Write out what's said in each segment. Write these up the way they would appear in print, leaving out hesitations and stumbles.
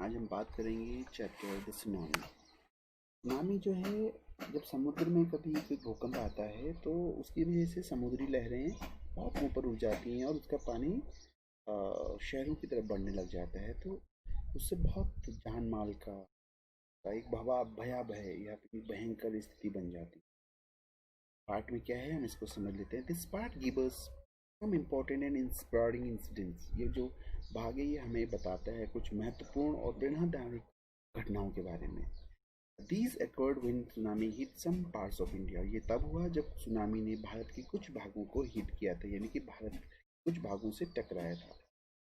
आज हम बात करेंगे चैप्टर द सुनामी। सुनामी जो है, जब समुद्र में कभी कोई भूकंप आता है तो उसकी वजह से समुद्री लहरें बहुत ऊपर उठ जाती हैं और उसका पानी शहरों की तरफ बढ़ने लग जाता है। तो उससे बहुत जान माल का एक भयावह या फिर भयंकर स्थिति बन जाती है। पार्ट में क्या है हम इसको समझ लेते हैं। This part give us some important and inspiring incidents. ये जो भाग है ये हमें बताता है कुछ महत्वपूर्ण और प्रेरणादायक घटनाओं के बारे में। These occurred when tsunami hit some parts of India। ये तब हुआ जब सुनामी ने भारत के कुछ भागों को हिट किया था, यानी कि भारत कुछ भागों से टकराया था।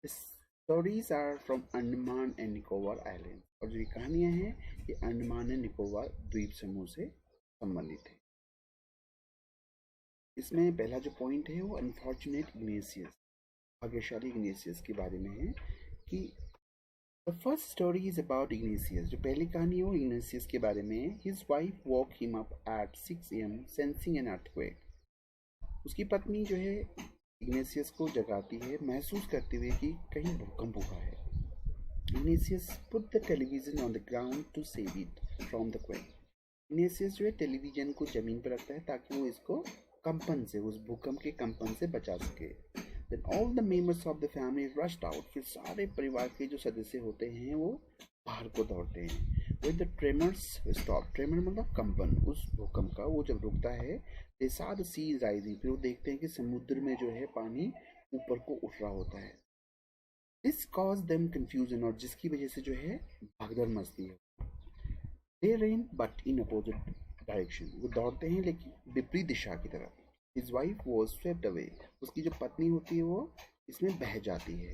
The stories are from Andaman and Nicobar island. और जो ये कहानियां हैं ये अंडमान एंड निकोबार द्वीप समूह से संबंधित है। इसमें पहला जो पॉइंट है वो अनफॉर्चुनेट इग्नेशियस, भाग्यशाली इग्नेशियस के बारे में है कि the first story is about Ignatius. जो पहली कहानी है वो इग्नेशियस के बारे में है। His wife walk him up at 6 AM sensing an earthquake. उसकी पत्नी जो है इग्नेशियस को जगाती है महसूस करते हुए कि कहीं भूकंप हुआ है। Ignatius put the television on the ground to save it from the quake. Ignatius जो है टेलीविजन को जमीन पर रखता है ताकि वो इसको कंपन से, उस भूकंप के कंपन से बचा सके। Then all the members of the family rushed out। फिर सारे परिवार के जो सदस्य होते हैं वो बाहर को दौड़ते हैं। When the tremors stop, tremor मतलब कंपन, उस भूकंप का वो जब रुकता है, they saw the sea rising। फिर वो देखते हैं कि समुद्र में जो है पानी ऊपर को उठ रहा होता है। This caused them confusion। और जिसकी वजह से जो है भगदड़ मचती है। They ran but in opposite direction। वो दौड़ते हैं लेकिन विपरीत दिशा की तरफ। His wife was swept away। उसकी जो पत्नी होती है वो इसमें बह जाती है।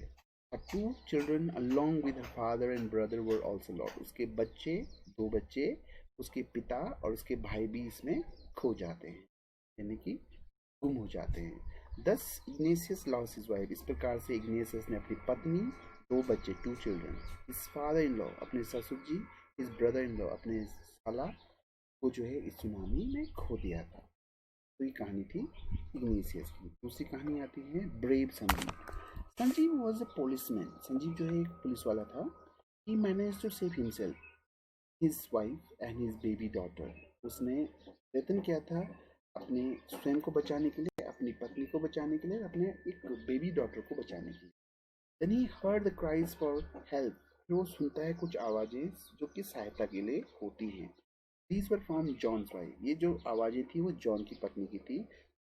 Her two children along with her father and brother were also lost। उसके बच्चे, दो बच्चे, उसके पिता और उसके भाई भी इसमें खो जाते हैं, यानी कि गुम हो जाते हैं। Thus Ignatius lost his wife। इस प्रकार से इग्नेशियस ने अपनी पत्नी, दो बच्चे, two children, his father in law अपने ससुर जी, his brother in law अपने साला को जो है इस सुनामी में खो दिया था। तो ये कहानी थी इग्नेशियस की। दूसरी कहानी आती है brave Sanjeev. Sanjeev was a policeman. Sanjeev जो है एक पुलिस वाला था। He manage to save himself, his wife and his baby daughter. उसने प्रयत्न किया था अपने स्वयं को बचाने के लिए, अपनी पत्नी को बचाने के लिए, अपने एक बेबी डॉटर को बचाने के लिए। Then he heard the cries for help. वो सुनता है कुछ आवाजें जो कि सहायता के लिए होती हैं। These were from John's wife। ये जो आवाजें थी वो जॉन की पत्नी की थी।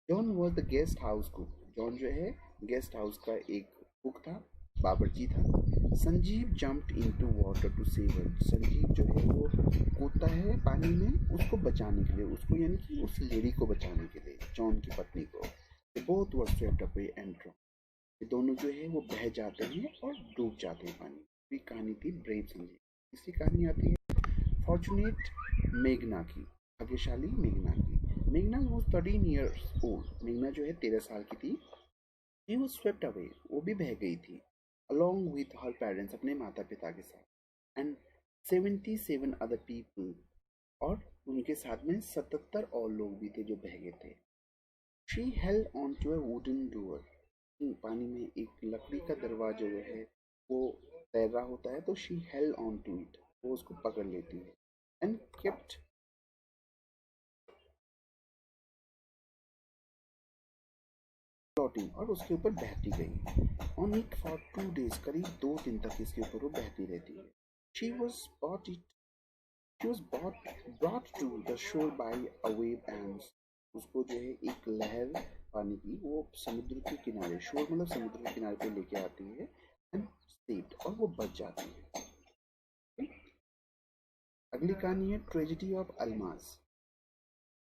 John was the guest house cook. John जो है गेस्ट हाउस का एक कुक था, बावर्ची था। Sanjeev jumped into water to save her. Sanjeev जो है वो कूदता है पानी में उसको बचाने के लिए, उसको यानी कि उस लेडी को बचाने के लिए, जॉन की पत्नी को। They both were swept away and drowned। ये दोनों जो है वो बह जाते हैं और डूब जाते हैं पानी। ये कहानी थी ब्रेव संजीव। इसकी कहानी आती है फॉर्चुनेट मेघना की, भाग्यशाली मेघना की। मेघना वो 13 years old। मेघना जो है 13 साल की थी। She was swept away. वो भी बह गई थी। अलॉन्ग विथ हर पेरेंट्स अपने माता पिता के साथ। And 77 other people. और उनके साथ में 77 और लोग भी थे जो बह गए थे। She held on to a wooden door. पानी में एक लकड़ी का दरवाजा जो है वो तैर रहा होता है, तो she held on to it. वो उसको पकड़ लेती है एंड केप्ट फ्लोटिंग। और उसके ऊपर बहती गई। On it for 2 days। करीब 2 दिन तक इसके ऊपर वो बहती रहती है। She was bought it she was brought to the shore by a wave and. उसको जो है एक लहर पानी की वो समुद्र के किनारे, शोर मतलब समुद्र के किनारे पे लेके आती है एंड सेव्ड, और वो बच जाती है। अगली कहानी है ट्रेजेडी ऑफ अल्मास।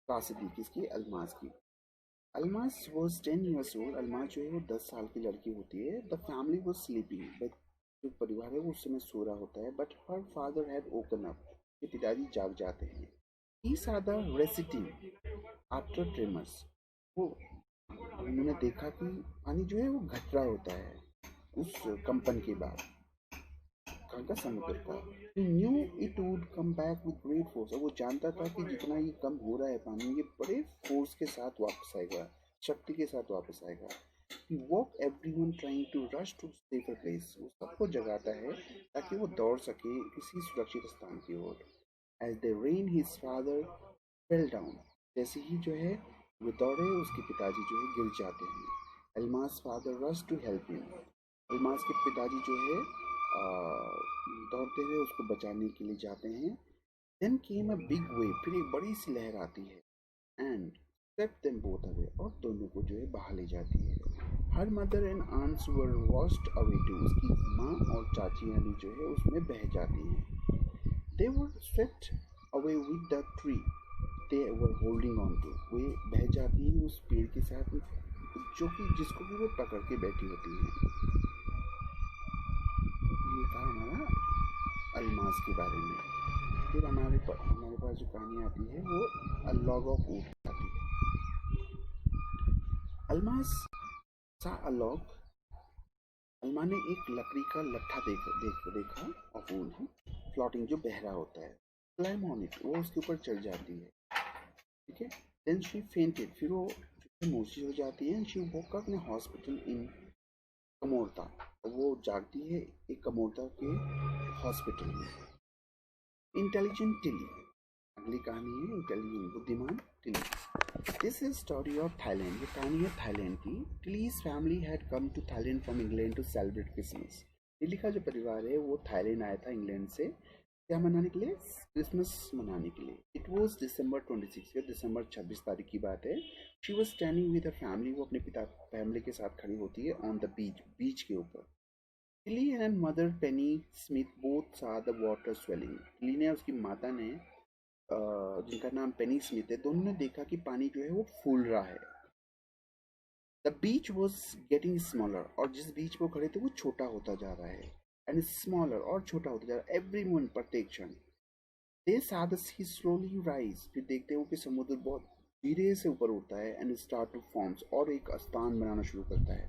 त्रासदी किसकी? अल्मास की। Almas was 10 years old। Almas जो है वो 10 साल की लड़की होती है। The family was sleeping. But जो परिवार है वो उस समय सो रहा होता है। But her father had woken up. के पिताजी जाग जाते हैं। ही saw the receding after tremors. वो उन्होंने देखा कि पानी जो है वो घट रहा होता है उस कंपन के बाद। कहाँ का? समुद्र का। He knew it would come back with great force। और वो जानता था कि जितना ये कम हो रहा है पानी, ये बड़े फोर्स के साथ वापस आएगा, शक्ति के साथ वापस आएगा। He woke everyone trying to rush to safer place. वो सबको जगाता है ताकि वो दौड़ सके किसी सुरक्षित स्थान की ओर. As they ran, his father fell down. जैसे ही जो है वो दौड़े, उसके पिताजी जो है गिर जाते हैं. Alma's father rushed to help him. Almas के पिताजी जो है दौड़ते हुए उसको बचाने के लिए जाते हैं. Then came a big wave. फिर एक बड़ी सी लहर आती है. And swept them both away. और दोनों को जो है बहा ले जाती है. Her mother and aunts were washed away too. उसकी माँ और चाची यानी जो है उसमें बह जाती हैं. They were swept away with the tree they were holding on to. वे बह जाती हैं उस पेड़ के साथ जो कि जिसको कि वो पकड़ के बैठी होती हैं. ये था हमारा अलमास के बारे में. फिर हमारे पास जो कहानी आती है वो अ लॉग ऑफ वुड आती है. अलमास सा अ लॉग. अलमा ने एक लकड़ी का लट्ठा देखा ऑफ वुड फ्लोटिंग जो बह रहा होता है. Climb on it. वो उसके ऊपर चढ़ जाती है. ठीक है. Then she fainted. फिर वो बेहोशी हो जाती है. She woke up in hospital in कमोरता. वो जागती है एक कमोरता के हॉस्पिटल में. Intelligent Tilly. अगली कहानी है इंटेलिजेंट बुद्धिमान Tilly. This is story of Thailand. ये कहानी है थाईलैंड की. Tilly's family had come to Thailand from England to celebrate Christmas. Tilly का जो परिवार है वो थाईलैंड आया था इंग्लैंड से क्या मनाने के लिए? क्रिसमस मनाने के लिए. It was December 26. दिसंबर 26 तारीख की बात है. She was standing with her family. वो अपने पिता फैमिली के साथ खड़ी होती है ऑन द बीच के ऊपर. Tilly and mother Penney Smith both saw the water swelling. Tilly ने उसकी माता ने जिनका नाम पेनी स्मिथ है, दोनों ने देखा कि पानी जो है वो फूल रहा है. The beach was getting smaller. और जिस बीच पे वो खड़े थे वो छोटा होता जा रहा है. And smaller. और छोटा होता जा रहा है. एवरी मोमेंट प्रत्येक क्षण. दे saw the sea slowly rise. फिर देखते हो कि समुद्र बहुत धीरे से ऊपर उठता है. And start two forms. और एक स्थान बनाना शुरू करता है.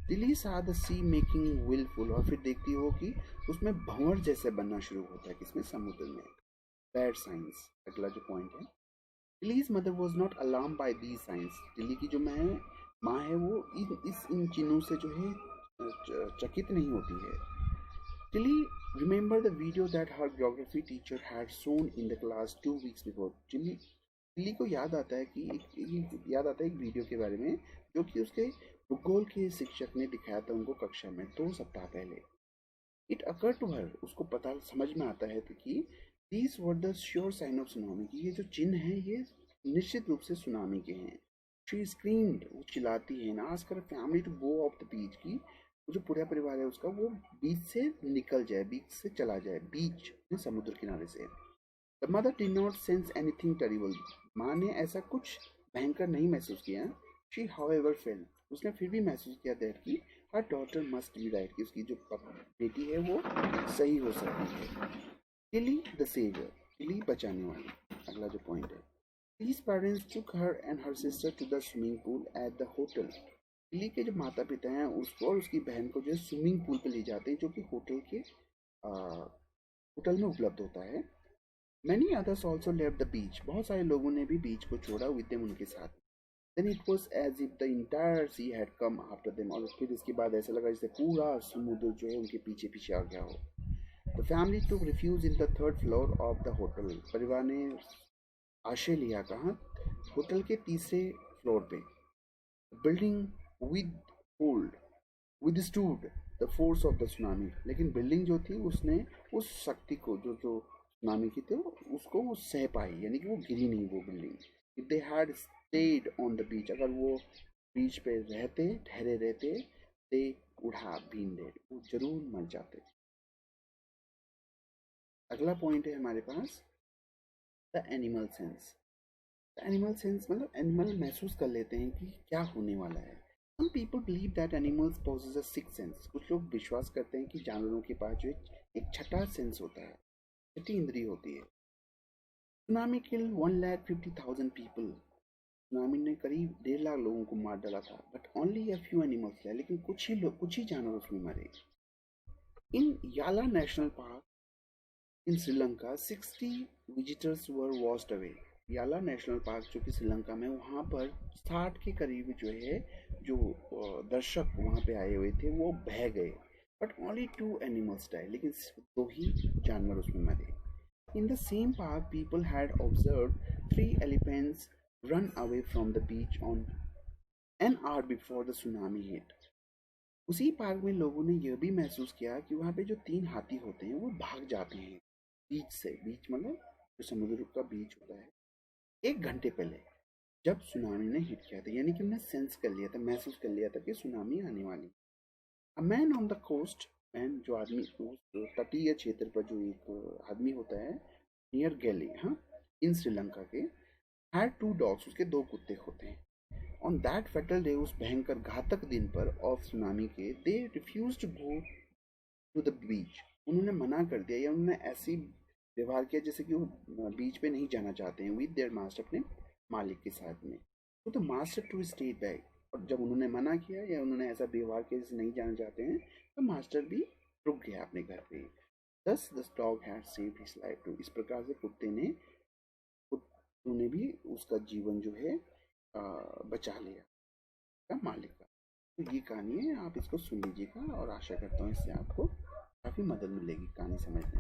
Delhi saw the sea making willful. और फिर देखती हो कि उसमें भंवर जैसे बनना शुरू होता है. किसमें? समुद्र में. Bad science. अगला जो पॉइंट है. Delhi's mother was not alarm by the science. Delhi की जो माँ है वो इन चिन्हों से जो है चकित नहीं होती है. Tilly remembered the video that her geography teacher had shown in the class 2 weeks before. Tilly को याद आता है कि एक वीडियो के बारे में जो कि उसके भूगोल के शिक्षक ने दिखाया था उनको कक्षा में 2 सप्ताह पहले. It occurred to her. उसको पता समझ में आता है कि these were the sure sign of tsunami. कि ये जो चिन्ह हैं ये निश्चित रूप से सुनामी के हैं. She screamed. वो चिल्लाती है. And asked her family to go off the beach. की जो पूरा परिवार है उसका वो बीच से निकल जाए, बीच से चला जाए. बीच समुद्र किनारे से. The mother did not sense anything terrible. माँ ने ऐसा कुछ भयंकर नहीं महसूस किया. She however felt. उसने फिर भी महसूस किया दैट कि हर डॉटर मस्ट बी राइट. कि उसकी जो बेटी है वो सही हो सकती है. Tilly the saviour. टिली बचाने वाली. अगला जो पॉइंट है. These parents took her and her sister to the swimming pool at the hotel. Tilly के जो माता पिता हैं उसको और उसकी बहन को जो है स्विमिंग पूल पे ले जाते हैं जो कि होटल में उपलब्ध होता है. Many others also left the beach. बहुत सारे लोगों ने भी बीच को छोड़ा with them उनके साथ. Then it was as if the entire sea had come after them. और फिर इसके बाद ऐसा लगा जैसे पूरा समुद्र जो है उनके पीछे पीछे आ गया हो. The family took refuge in the third floor of the hotel. परिवार ने आश्रय लिया कहाँ? होटल के तीसरे फ्लोर पे. Building withstood the force of the tsunami. लेकिन बिल्डिंग जो थी उसने उस शक्ति को जो सुनामी की थी उसको वो सह पाई. यानी कि वो गिरी नहीं वो building. If they had stayed on the beach. अगर वो बीच पे ठहरे रहते they would have been dead. वो जरूर मर जाते. अगला पॉइंट है हमारे पास the animal sense. Animal sense मतलब एनिमल महसूस कर लेते हैं कि क्या होने वाला है. Some people believe that animals possess a sixth sense. कुछ लोग विश्वास करते हैं कि जानवरों के पास जो एक छठा सेंस होता है, छठी इंद्री होती है. Tsunami killed 1,50,000 people. सुनामी ने करीब 1.5 लाख लोगों को मार डाला था. But only a few animals died. लेकिन कुछ ही जानवर उसमें मरे. In Yala National Park in Sri Lanka, 60 visitors were washed away. याला नेशनल पार्क जो कि श्रीलंका में, वहाँ पर 60 के करीब जो है जो दर्शक वहाँ पे आए हुए थे वो बह गए, बट ओनली 2 एनिमल्स डाई, लेकिन सिर्फ 2 ही जानवर उसमें मरे। In the same park, people had observed 3 elephants run away from the beach on an hour before the tsunami hit. उसी पार्क में लोगों ने यह भी महसूस किया कि वहाँ पे जो 3 हाथी होते हैं वो भाग जाते हैं बीच से। बीच मतलब जो समुद्र का बीच होता है, 1 घंटे पहले जब सुनामी ने हिट किया था, यानी कि उन्हें सेंस कर लिया था, महसूस कर लिया था कि सुनामी आने वाली। A man on the coast, man जो आदमी उस तटीय क्षेत्र पर जो एक आदमी होता है नियर गैली, हाँ, इन श्रीलंका के, हैड 2 डॉग्स, उसके 2 कुत्ते होते हैं। ऑन दैट फेटल डे, उस भयंकर घातक दिन पर ऑफ सुनामी के, they refuse to go to the beach, उन्होंने मना कर दिया या उन्होंने ऐसी व्यवहार किया जैसे कि वो बीच पे नहीं जाना चाहते हैं, विद देयर मास्टर, अपने मालिक के साथ में। तो the master to stay back, और जब उन्होंने मना किया या उन्होंने ऐसा व्यवहार किया जैसे नहीं जाना चाहते हैं, तो मास्टर भी रुक गया अपने घर पे। Thus the dog had saved his life too, इस प्रकार से कुत्तों ने भी उसका जीवन जो है बचा लिया का मालिक का। तो ये कहानी है, आप इसको सुन लीजिएगा और आशा करता हूँ इससे आपको काफ़ी मदद मिलेगी कहानी समझने में।